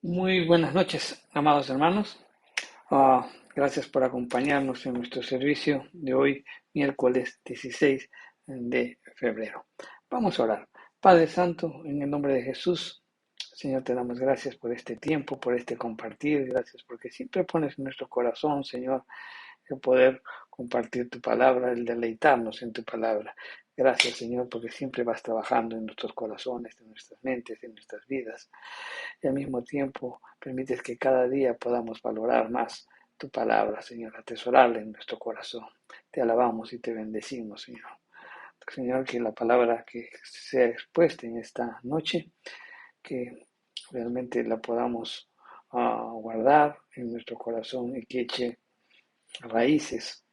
Muy buenas noches, amados hermanos. Gracias por acompañarnos en nuestro servicio de hoy, miércoles 16 de febrero. Vamos a orar. Padre Santo, en el nombre de Jesús, Señor, te damos gracias por este tiempo, por este compartir. Gracias porque siempre pones en nuestro corazón, Señor, el poder compartir tu palabra, el deleitarnos en tu palabra. Gracias, Señor, porque siempre vas trabajando en nuestros corazones, en nuestras mentes, en nuestras vidas. Y al mismo tiempo permites que cada día podamos valorar más tu palabra, Señor, atesorarla en nuestro corazón. Te alabamos y te bendecimos, Señor. Señor, que la palabra que sea expuesta en esta noche, que realmente la podamos guardar en nuestro corazón y que eche raíces,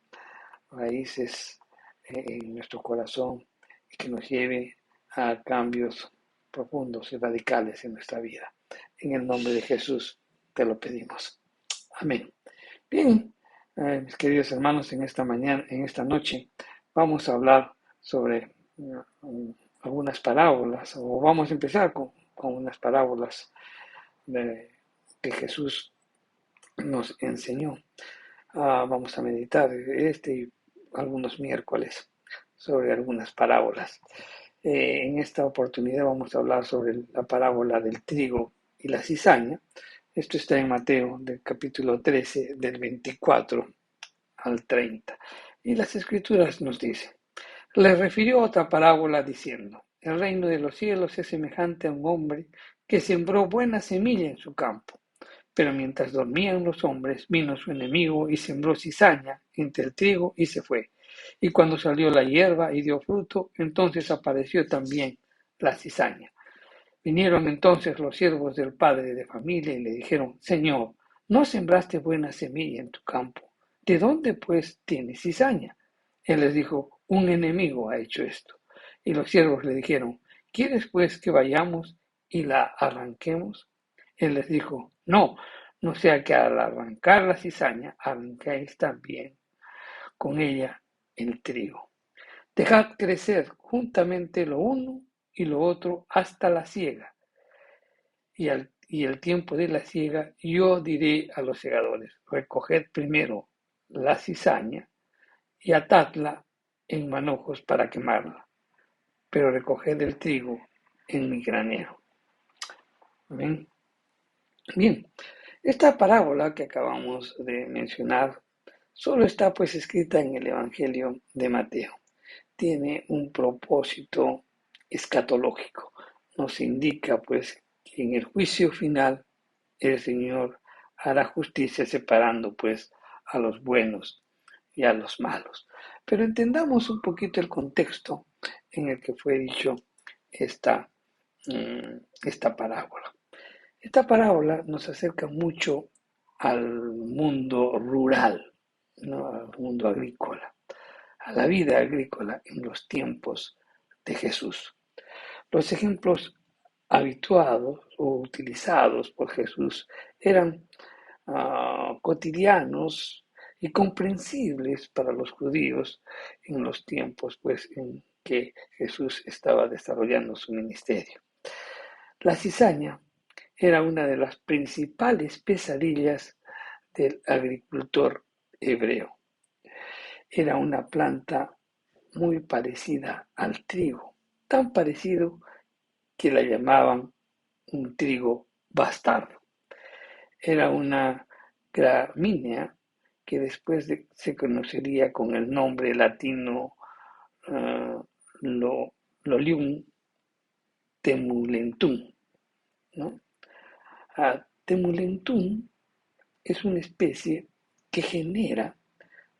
raíces en nuestro corazón y que nos lleve a cambios profundos y radicales en nuestra vida. En el nombre de Jesús te lo pedimos. Amén. Bien, mis queridos hermanos, en esta mañana, en esta noche, vamos a hablar sobre algunas parábolas, o vamos a empezar con unas parábolas que Jesús nos enseñó. Vamos a meditar y algunos miércoles sobre algunas parábolas. En esta oportunidad vamos a hablar sobre la parábola del trigo y la cizaña. Esto está en Mateo, del capítulo 13, del 24 al 30. Y las escrituras nos dicen, le refirió otra parábola diciendo, el reino de los cielos es semejante a un hombre que sembró buena semilla en su campo. Pero mientras dormían los hombres, vino su enemigo y sembró cizaña entre el trigo y se fue. Y cuando salió la hierba y dio fruto, entonces apareció también la cizaña. Vinieron entonces los siervos del padre de familia y le dijeron, Señor, ¿no sembraste buena semilla en tu campo? ¿De dónde pues tienes cizaña? Él les dijo, un enemigo ha hecho esto. Y los siervos le dijeron, ¿quieres pues que vayamos y la arranquemos? Él les dijo, no, no sea que al arrancar la cizaña arranquéis también con ella el trigo. Dejad crecer juntamente lo uno y lo otro hasta la siega. Y el tiempo de la siega, yo diré a los segadores, recoged primero la cizaña y atadla en manojos para quemarla, pero recoged el trigo en mi granero. Amén. Bien, esta parábola que acabamos de mencionar solo está pues escrita en el Evangelio de Mateo. Tiene un propósito escatológico. Nos indica pues que en el juicio final el Señor hará justicia separando pues a los buenos y a los malos. Pero entendamos un poquito el contexto en el que fue dicho esta, esta parábola. Esta parábola nos acerca mucho al mundo rural, ¿no? Al mundo agrícola, a la vida agrícola en los tiempos de Jesús. Los ejemplos habituados o utilizados por Jesús eran cotidianos y comprensibles para los judíos en los tiempos pues, en que Jesús estaba desarrollando su ministerio. La cizaña era una de las principales pesadillas del agricultor hebreo. Era una planta muy parecida al trigo, tan parecido que la llamaban un trigo bastardo. Era una gramínea que después se conocería con el nombre latino uh, Lolium temulentum, ¿no? Temulentum es una especie que genera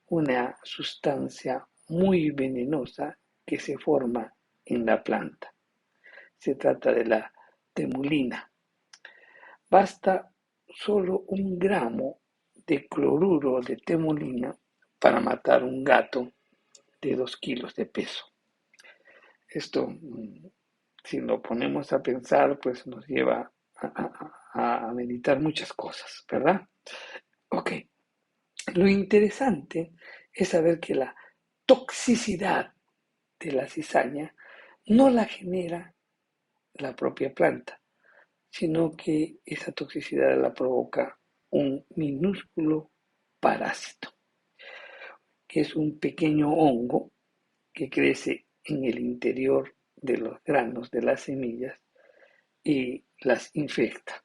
una sustancia muy venenosa que se forma en la planta. Se trata de la temulina. Basta solo 1 gramo de cloruro de temulina para matar un gato de 2 kilos de peso. Esto, si lo ponemos a pensar, pues nos lleva a meditar muchas cosas, ¿verdad? Ok, lo interesante es saber que la toxicidad de la cizaña no la genera la propia planta, sino que esa toxicidad la provoca un minúsculo parásito, que es un pequeño hongo que crece en el interior de los granos de las semillas y las infecta,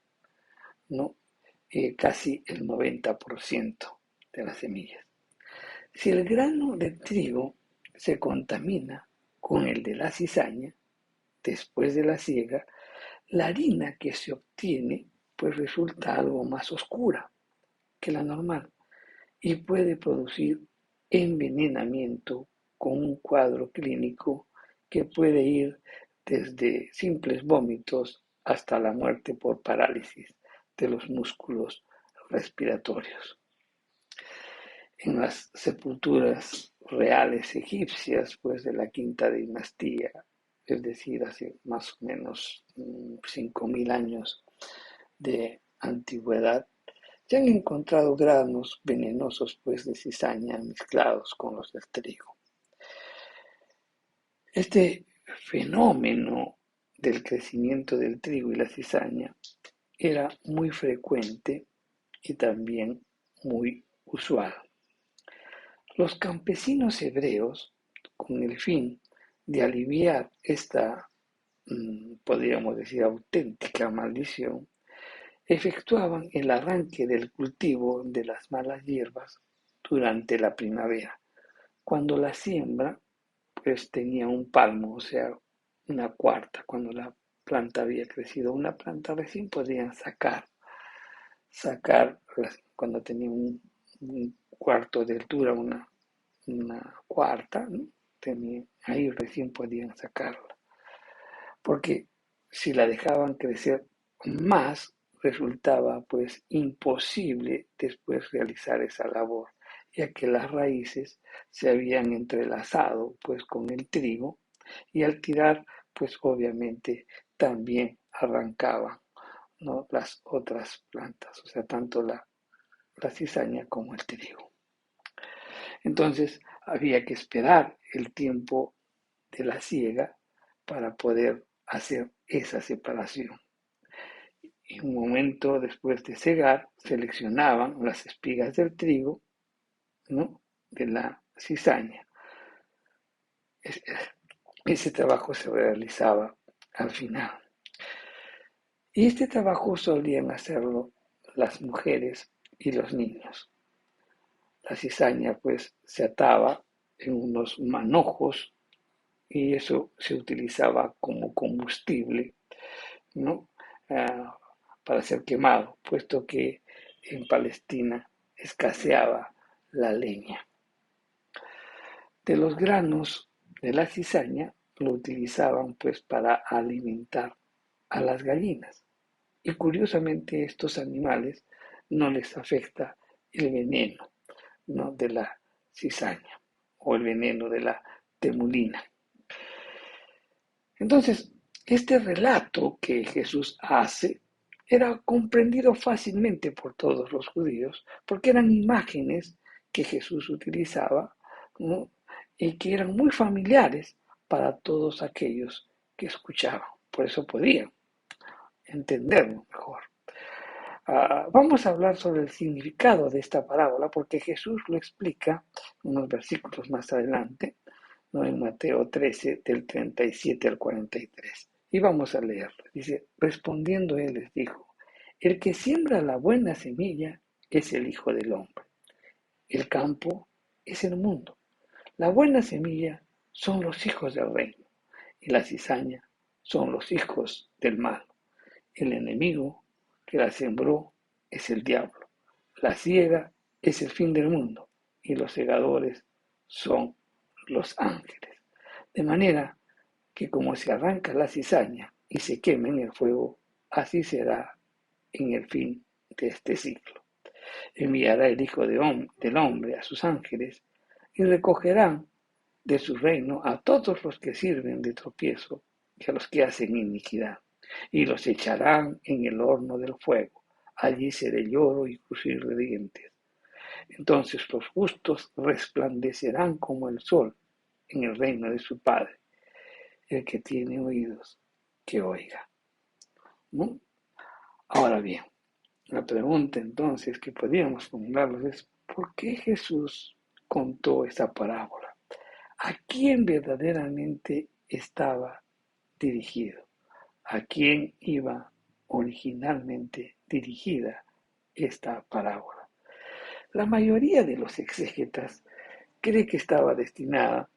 ¿no? Casi el 90% de las semillas. Si el grano de trigo se contamina con el de la cizaña, después de la siega, la harina que se obtiene pues resulta algo más oscura que la normal y puede producir envenenamiento con un cuadro clínico que puede ir desde simples vómitos hasta la muerte por parálisis de los músculos respiratorios. En las sepulturas reales egipcias, pues de la quinta dinastía, es decir, hace más o menos 5.000 años de antigüedad, se han encontrado granos venenosos pues de cizaña mezclados con los del trigo. Este fenómeno del crecimiento del trigo y la cizaña era muy frecuente y también muy usual. Los campesinos hebreos, con el fin de aliviar esta, podríamos decir, auténtica maldición, efectuaban el arranque del cultivo de las malas hierbas durante la primavera, cuando la siembra pues tenía un palmo, o sea, una cuarta, cuando la planta había crecido una planta recién podían sacar cuando tenía un cuarto de altura, una cuarta, ¿no? Ahí recién podían sacarla, porque si la dejaban crecer más, resultaba pues imposible después realizar esa labor, ya que las raíces se habían entrelazado pues con el trigo y al tirar pues obviamente también arrancaban, ¿no?, las otras plantas, o sea, tanto la cizaña como el trigo. Entonces había que esperar el tiempo de la siega para poder hacer esa separación. Y un momento después de cegar, seleccionaban las espigas del trigo, ¿no?, de la cizaña. Ese trabajo se realizaba al final. Y este trabajo solían hacerlo las mujeres y los niños. La cizaña pues se ataba en unos manojos y eso se utilizaba como combustible, ¿no?, Ah, para ser quemado, puesto que en Palestina escaseaba la leña. De los granos de la cizaña lo utilizaban pues para alimentar a las gallinas. Y curiosamente estos animales no les afecta el veneno, ¿no?, de la cizaña o el veneno de la temulina. Entonces, este relato que Jesús hace era comprendido fácilmente por todos los judíos porque eran imágenes que Jesús utilizaba, ¿no?, y que eran muy familiares para todos aquellos que escuchaban. Por eso podían entenderlo mejor. Vamos a hablar sobre el significado de esta parábola porque Jesús lo explica unos versículos más adelante, ¿no?, en Mateo 13, del 37 al 43. Y vamos a leerlo. Dice, respondiendo él les dijo, el que siembra la buena semilla es el Hijo del Hombre. El campo es el mundo. La buena semilla son los hijos del reino y la cizaña son los hijos del mal. El enemigo que la sembró es el diablo. La siega es el fin del mundo y los segadores son los ángeles. De manera que como se arranca la cizaña y se quema en el fuego, así será en el fin de este siglo. Enviará el Hijo del Hombre a sus ángeles y recogerán de su reino a todos los que sirven de tropiezo y a los que hacen iniquidad, y los echarán en el horno del fuego. Allí será lloro y crujir de dientes. Entonces los justos resplandecerán como el sol en el reino de su Padre. El que tiene oídos, que oiga, ¿no? Ahora bien, la pregunta entonces que podríamos formularnos es, ¿por qué Jesús contó esta parábola? ¿A quién verdaderamente estaba dirigido? ¿A quién iba originalmente dirigida esta parábola? La mayoría de los exégetas cree que estaba destinada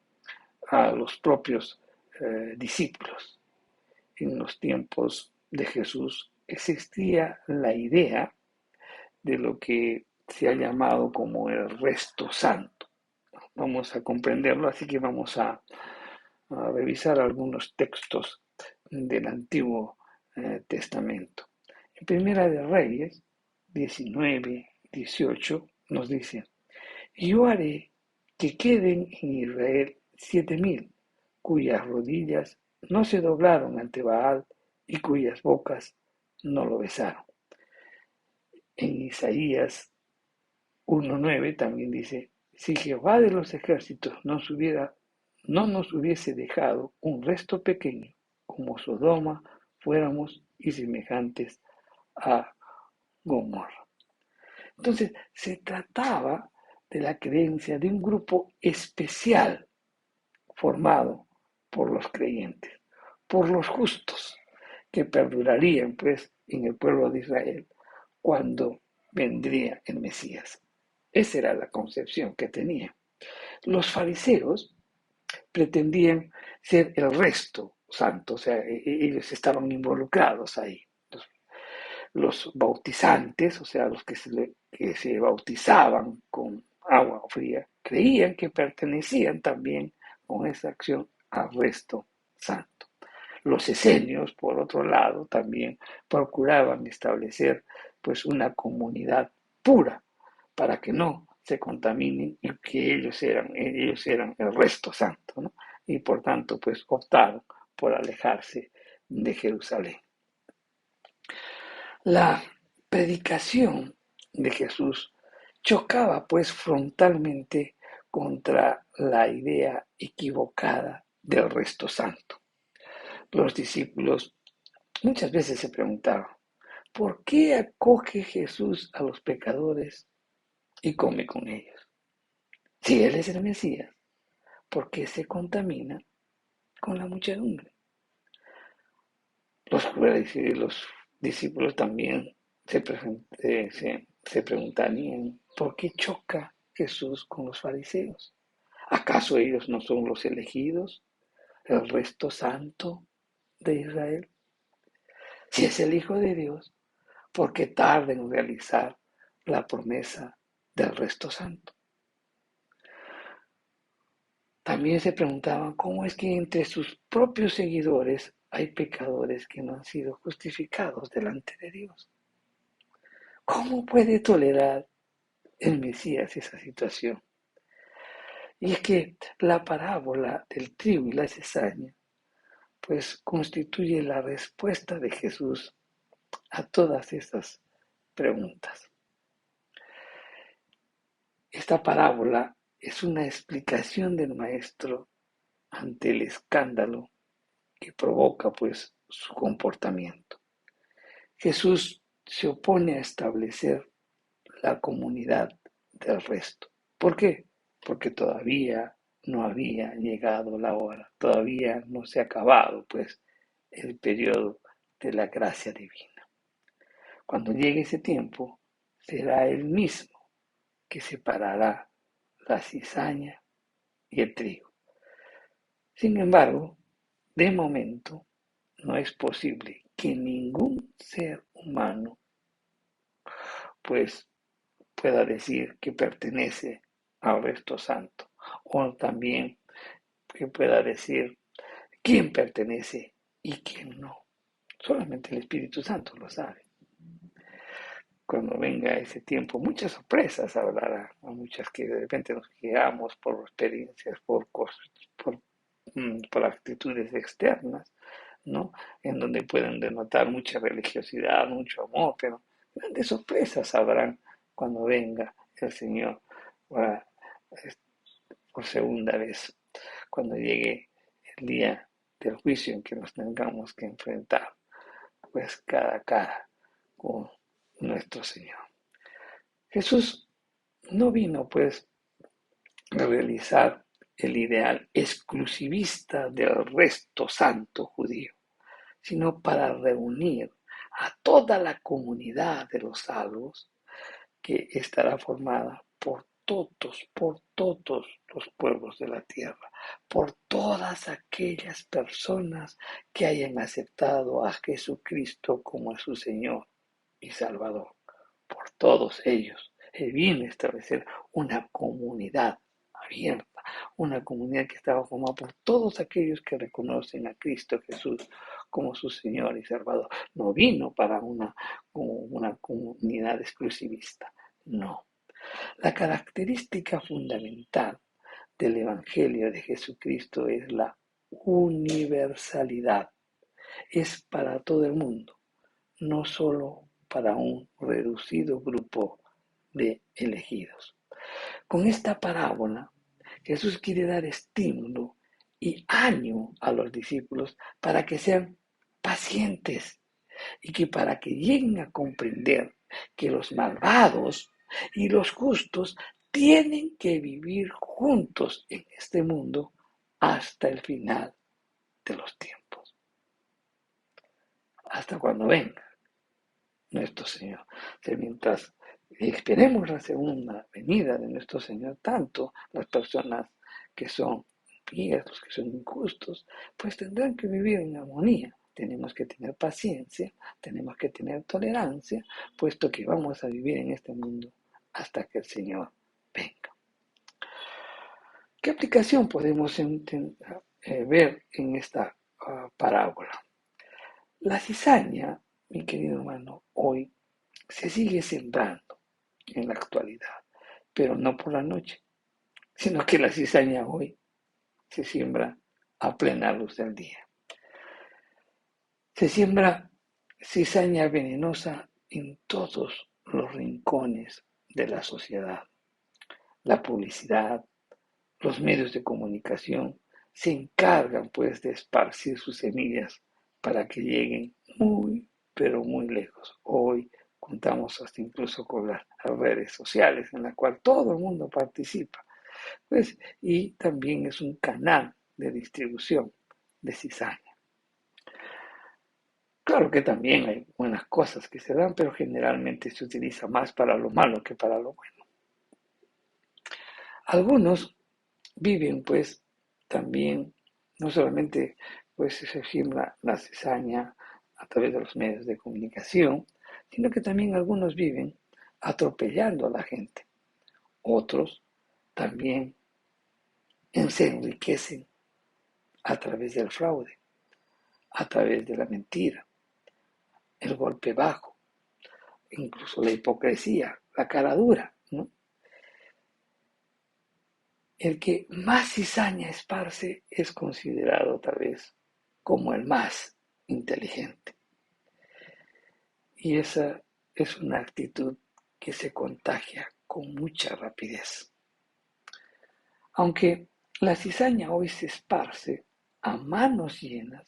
a los propios discípulos. En los tiempos de Jesús existía la idea de lo que se ha llamado como el resto santo. Vamos a comprenderlo, así que vamos a revisar algunos textos del Antiguo Testamento. En Primera de Reyes 19:18 nos dice: yo haré que queden en Israel 7,000, cuyas rodillas no se doblaron ante Baal y cuyas bocas no lo besaron. En Isaías 1:9 también dice: si Jehová de los ejércitos no nos hubiese dejado un resto pequeño, como Sodoma fuéramos y semejantes a Gomorra. Entonces, se trataba de la creencia de un grupo especial formado por los creyentes, por los justos, que perdurarían pues en el pueblo de Israel cuando vendría el Mesías. Esa era la concepción que tenían. Los fariseos pretendían ser el resto santo, o sea, ellos estaban involucrados ahí. Los bautizantes, o sea, los que se bautizaban con agua fría, creían que pertenecían también con esa acción al resto santo. Los esenios, por otro lado, también procuraban establecer pues una comunidad pura para que no se contaminen y que ellos eran el resto santo, ¿no? Y por tanto pues optaron por alejarse de Jerusalén. La predicación de Jesús chocaba pues frontalmente contra la idea equivocada del resto santo. Los discípulos muchas veces se preguntaban, ¿por qué acoge Jesús a los pecadores y come con ellos? Si Él es el Mesías, ¿por qué se contamina con la muchedumbre? Los discípulos también se preguntarían, ¿por qué choca Jesús con los fariseos? ¿Acaso ellos no son los elegidos, el resto santo de Israel? Si es el Hijo de Dios, ¿por qué tarda en realizar la promesa del resto santo? También se preguntaban cómo es que entre sus propios seguidores hay pecadores que no han sido justificados delante de Dios. ¿Cómo puede tolerar el Mesías esa situación? Y es que la parábola del trigo y la cizaña pues constituye la respuesta de Jesús a todas esas preguntas. Esta parábola es una explicación del maestro ante el escándalo que provoca pues su comportamiento. Jesús se opone a establecer la comunidad del resto. ¿Por qué? Porque todavía no había llegado la hora, todavía no se ha acabado pues el periodo de la gracia divina. Cuando llegue ese tiempo, será Él mismo que separará la cizaña y el trigo. Sin embargo, de momento, no es posible que ningún ser humano pues pueda decir que pertenece al resto santo, o también que pueda decir quién pertenece y quién no. Solamente el Espíritu Santo lo sabe. Cuando venga ese tiempo, muchas sorpresas habrá, a muchas que de repente nos guiamos por experiencias, por actitudes externas, ¿no? En donde pueden denotar mucha religiosidad, mucho amor, pero grandes sorpresas habrán cuando venga el Señor para, por segunda vez, cuando llegue el día del juicio en que nos tengamos que enfrentar, pues cara a cara con nuestro Señor. Jesús no vino pues a realizar el ideal exclusivista del resto santo judío, sino para reunir a toda la comunidad de los salvos que estará formada por todos los pueblos de la tierra, por todas aquellas personas que hayan aceptado a Jesucristo como su Señor y Salvador. Por todos ellos. Él vino a establecer una comunidad abierta, una comunidad que estaba formada por todos aquellos que reconocen a Cristo Jesús como su Señor y Salvador. No vino para una comunidad exclusivista, no. La característica fundamental del Evangelio de Jesucristo es la universalidad. Es para todo el mundo, no solo para un reducido grupo de elegidos. Con esta parábola, Jesús quiere dar estímulo y ánimo a los discípulos para que sean pacientes y que para que lleguen a comprender que los malvados y los justos tienen que vivir juntos en este mundo hasta el final de los tiempos, hasta cuando venga nuestro Señor. O sea, mientras esperemos la segunda venida de nuestro Señor, tanto las personas que son impías, los que son injustos, pues tendrán que vivir en armonía. Tenemos que tener paciencia, tenemos que tener tolerancia, puesto que vamos a vivir en este mundo hasta que el Señor venga. ¿Qué aplicación podemos ver en esta parábola? La cizaña, mi querido hermano, hoy se sigue sembrando en la actualidad, pero no por la noche, sino que la cizaña hoy se siembra a plena luz del día. Se siembra cizaña venenosa en todos los rincones de la sociedad. La publicidad, los medios de comunicación se encargan pues de esparcir sus semillas para que lleguen muy, pero muy lejos. Hoy contamos hasta incluso con las redes sociales en la cual todo el mundo participa. Pues, y también es un canal de distribución de cizaña. Claro que también hay buenas cosas que se dan, pero generalmente se utiliza más para lo malo que para lo bueno. Algunos viven pues también, no solamente pues se siembra la cizaña a través de los medios de comunicación, sino que también algunos viven atropellando a la gente. Otros también se enriquecen a través del fraude, a través de la mentira, el golpe bajo, incluso la hipocresía, la cara dura, ¿no? El que más cizaña esparce es considerado tal vez como el más inteligente. Y esa es una actitud que se contagia con mucha rapidez. Aunque la cizaña hoy se esparce a manos llenas,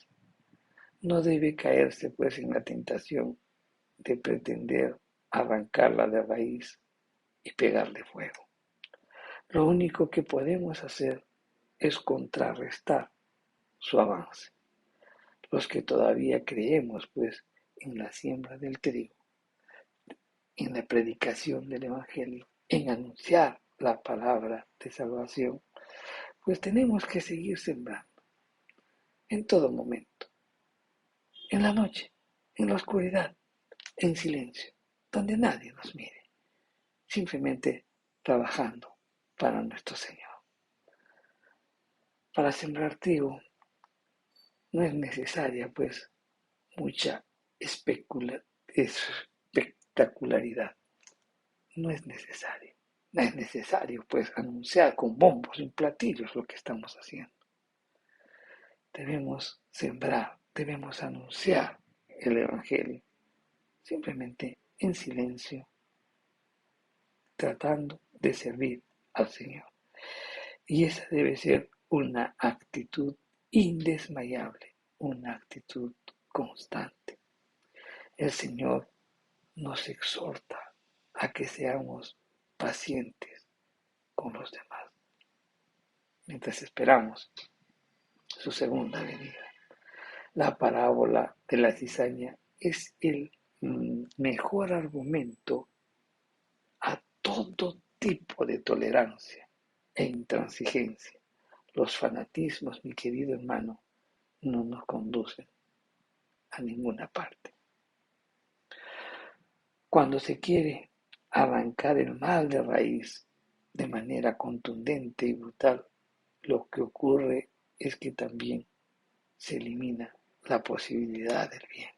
no debe caerse pues en la tentación de pretender arrancarla de raíz y pegarle fuego. Lo único que podemos hacer es contrarrestar su avance. Los que todavía creemos pues en la siembra del trigo, en la predicación del Evangelio, en anunciar la palabra de salvación, pues tenemos que seguir sembrando en todo momento, en la noche, en la oscuridad, en silencio, donde nadie nos mire, simplemente trabajando para nuestro Señor. Para sembrar trigo no es necesaria pues mucha espectacularidad, no es necesario. No es necesario pues anunciar con bombos y platillos lo que estamos haciendo. Debemos sembrar, debemos anunciar el Evangelio, simplemente en silencio, tratando de servir al Señor. Y esa debe ser una actitud indesmayable, una actitud constante. El Señor nos exhorta a que seamos pacientes con los demás mientras esperamos su segunda venida. La parábola de la cizaña es el mejor argumento a todo tipo de tolerancia e intransigencia. Los fanatismos, mi querido hermano, no nos conducen a ninguna parte. Cuando se quiere arrancar el mal de raíz de manera contundente y brutal, lo que ocurre es que también se elimina la posibilidad del bien.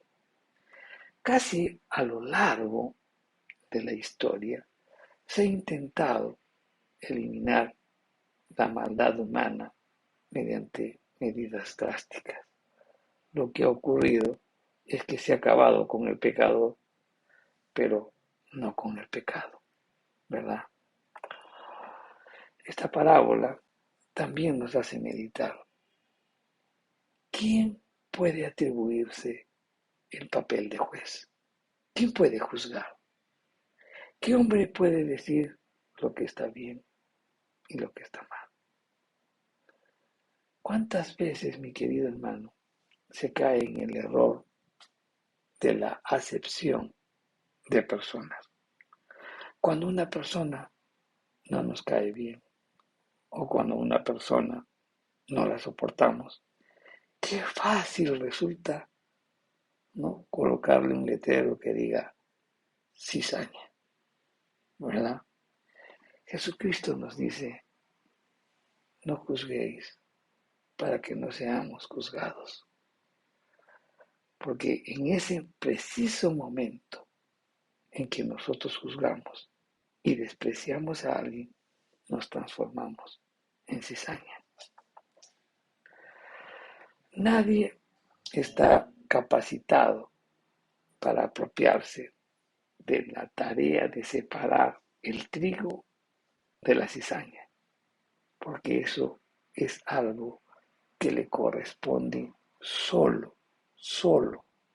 Casi a lo largo de la historia se ha intentado eliminar la maldad humana mediante medidas drásticas. Lo que ha ocurrido es que se ha acabado con el pecado, pero no con el pecado, ¿verdad? Esta parábola también nos hace meditar. ¿Quién puede atribuirse el papel de juez? ¿Quién puede juzgar? ¿Qué hombre puede decir lo que está bien y lo que está mal? ¿Cuántas veces, mi querido hermano, se cae en el error de la acepción de personas? Cuando una persona no nos cae bien o cuando una persona no la soportamos, qué fácil resulta, ¿no?, colocarle un letrero que diga cizaña, ¿verdad? Jesucristo nos dice, no juzguéis para que no seamos juzgados. Porque en ese preciso momento en que nosotros juzgamos y despreciamos a alguien, nos transformamos en cizaña. Nadie está capacitado para apropiarse de la tarea de separar el trigo de la cizaña, porque eso es algo que le corresponde solo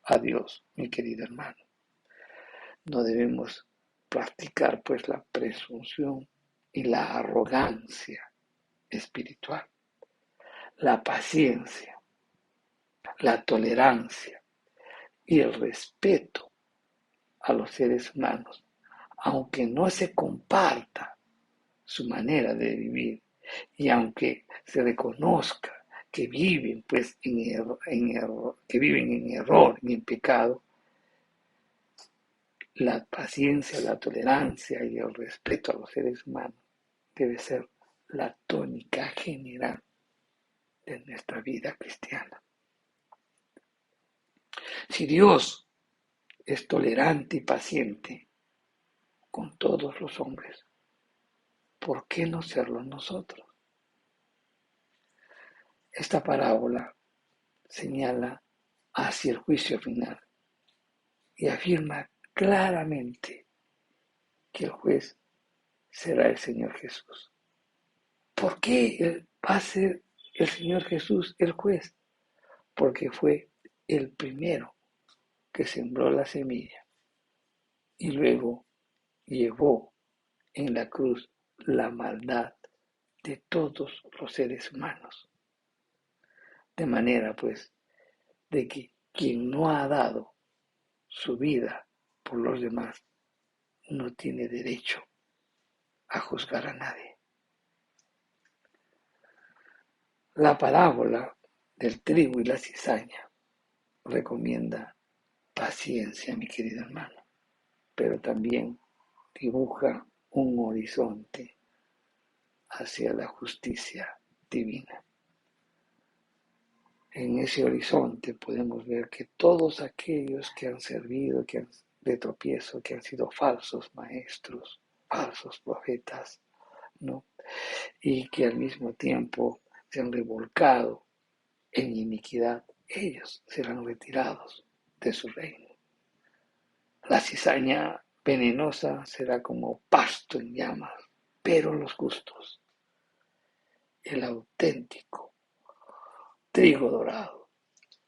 a Dios, mi querido hermano. No debemos practicar pues la presunción y la arrogancia espiritual, la paciencia, la tolerancia y el respeto a los seres humanos, aunque no se comparta su manera de vivir y aunque se reconozca que viven pues que viven en error y en pecado, la paciencia, la tolerancia y el respeto a los seres humanos debe ser la tónica general de nuestra vida cristiana. Si Dios es tolerante y paciente con todos los hombres, ¿por qué no serlo nosotros? Esta parábola señala hacia el juicio final y afirma claramente que el juez será el Señor Jesús. ¿Por qué va a ser el Señor Jesús el juez? Porque fue el primero que sembró la semilla y luego llevó en la cruz la maldad de todos los seres humanos. De manera pues de que quien no ha dado su vida por los demás no tiene derecho a juzgar a nadie. La parábola del trigo y la cizaña recomienda paciencia, mi querido hermano, pero también dibuja un horizonte hacia la justicia divina. En ese horizonte podemos ver que todos aquellos que han servido de tropiezo, que han sido falsos maestros, falsos profetas, ¿no?, y que al mismo tiempo se han revolcado en iniquidad, ellos serán retirados de su reino. La cizaña venenosa será como pasto en llamas, pero los justos, el auténtico trigo dorado,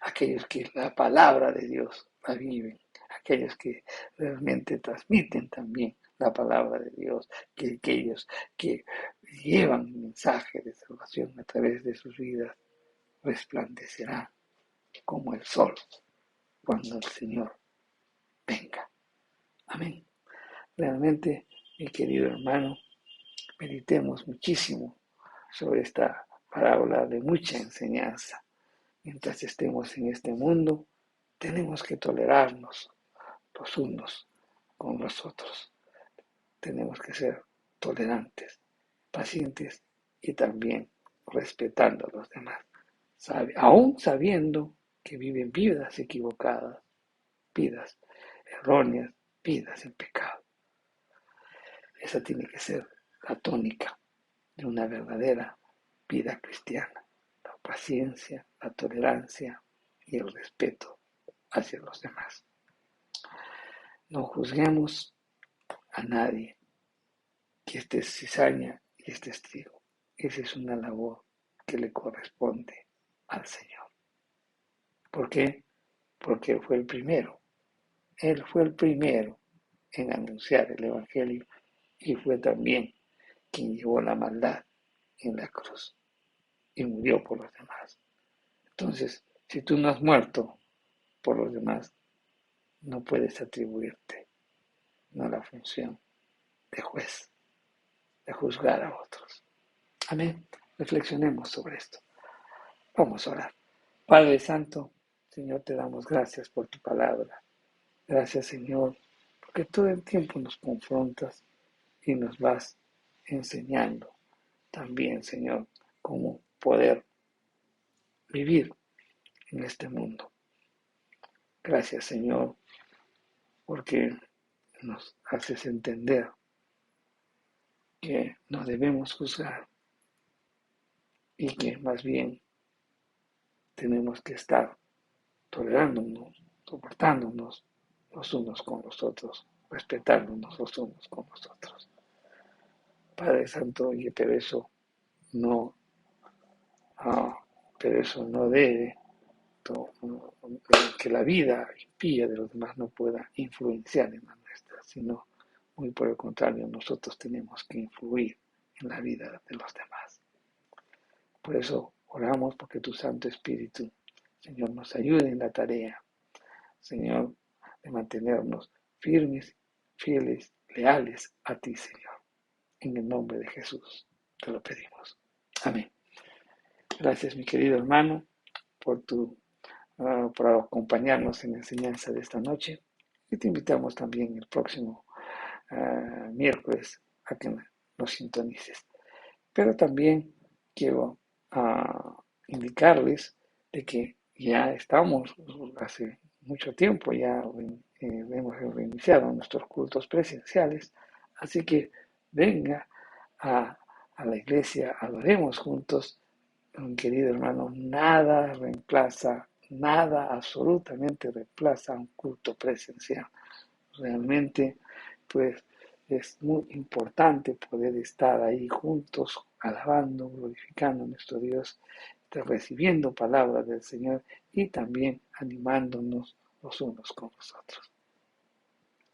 aquellos que la palabra de Dios la viven, aquellos que realmente transmiten también la palabra de Dios, que aquellos que llevan el mensaje de salvación a través de sus vidas resplandecerán como el sol cuando el Señor venga. Amén. Realmente, mi querido hermano, meditemos muchísimo sobre esta parábola de mucha enseñanza. Mientras estemos en este mundo, tenemos que tolerarnos los unos con los otros. Tenemos que ser tolerantes, pacientes y también respetando a los demás, aún sabiendo que viven vidas equivocadas, vidas erróneas, vidas en pecado. Esa tiene que ser la tónica de una verdadera vida cristiana: la paciencia, la tolerancia y el respeto hacia los demás. No juzguemos a nadie, que este es cizaña y este es trigo. Esa es una labor que le corresponde al Señor. ¿Por qué? Porque Él fue el primero. Él fue el primero en anunciar el Evangelio y fue también quien llevó la maldad en la cruz y murió por los demás. Entonces, si tú no has muerto por los demás, no puedes atribuirte la función de juez, de juzgar a otros. Amén. Reflexionemos sobre esto. Vamos a orar. Padre Santo, Señor, te damos gracias por tu palabra. Gracias, Señor, porque todo el tiempo nos confrontas y nos vas enseñando también, Señor, cómo poder vivir en este mundo. Gracias, Señor, porque nos haces entender que no debemos juzgar y que más bien tenemos que estar tolerándonos, soportándonos los unos con los otros, respetándonos los unos con los otros. Padre Santo, no, pero eso no debe que la vida impía de los demás no pueda influenciar en la nuestra, sino muy por el contrario, nosotros tenemos que influir en la vida de los demás. Por eso oramos porque tu Santo Espíritu, Señor, nos ayude en la tarea, Señor, de mantenernos firmes, fieles, leales a ti, Señor. En el nombre de Jesús te lo pedimos. Amén. Gracias, mi querido hermano, por acompañarnos en la enseñanza de esta noche. Y te invitamos también el próximo miércoles a que nos sintonices. Pero también quiero indicarles de que ya estamos hace mucho tiempo, ya hemos reiniciado nuestros cultos presenciales, así que venga a la iglesia, adoremos juntos. Querido hermano, nada absolutamente reemplaza un culto presencial. Realmente, pues, es muy importante poder estar ahí juntos, alabando, glorificando a nuestro Dios, recibiendo palabras del Señor y también animándonos los unos con los otros.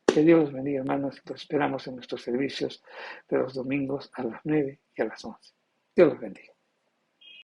Que Dios los bendiga, hermanos. Los esperamos en nuestros servicios de los domingos a las 9 y a las 11. Dios los bendiga.